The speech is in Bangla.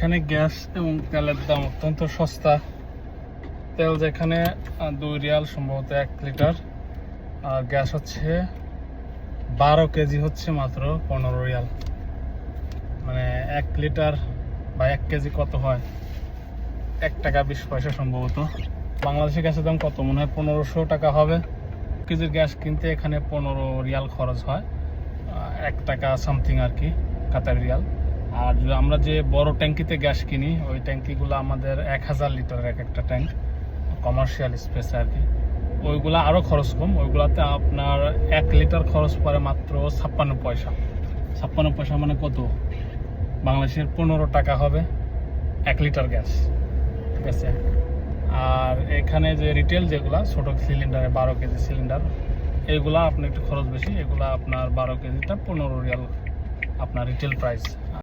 এখানে গ্যাস এবং তেলের দাম অত্যন্ত সস্তা। তেল যেখানে 2 রিয়াল সম্ভবত 1 লিটার, আর গ্যাস হচ্ছে 12 কেজি হচ্ছে মাত্র 15 রিয়াল। মানে 1 লিটার বা 1 কেজি কত হয়? 1 টাকা 20 পয়সা সম্ভবত। বাংলাদেশের গ্যাসের দাম কত মনে হয় 1500 টাকা হবে। কেজির গ্যাস কিনতে এখানে 15 রিয়াল খরচ হয়, 1 টাকা সামথিং আর কি, কাতারি রিয়াল। আর আমরা যে বড় ট্যাঙ্কিতে গ্যাস কিনি, ওই ট্যাঙ্কিগুলো আমাদের 1000 লিটারের একটা ট্যাঙ্ক, কমার্শিয়াল স্পেস আর কি। ওইগুলো আরও খরচ কম, ওইগুলোতে আপনার 1 লিটার খরচ পড়ে মাত্র 56 পয়সা। 56 পয়সা মানে কত? বাংলাদেশের 15 টাকা হবে 1 লিটার গ্যাস, ঠিক আছে। আর এখানে যে রিটেল যেগুলা ছোটো সিলিন্ডারে 12 কেজি সিলিন্ডার, এইগুলা আপনার একটু খরচ বেশি। এগুলা আপনার 12 কেজিটা 15 রিয়াল আপনার রিটেল প্রাইস।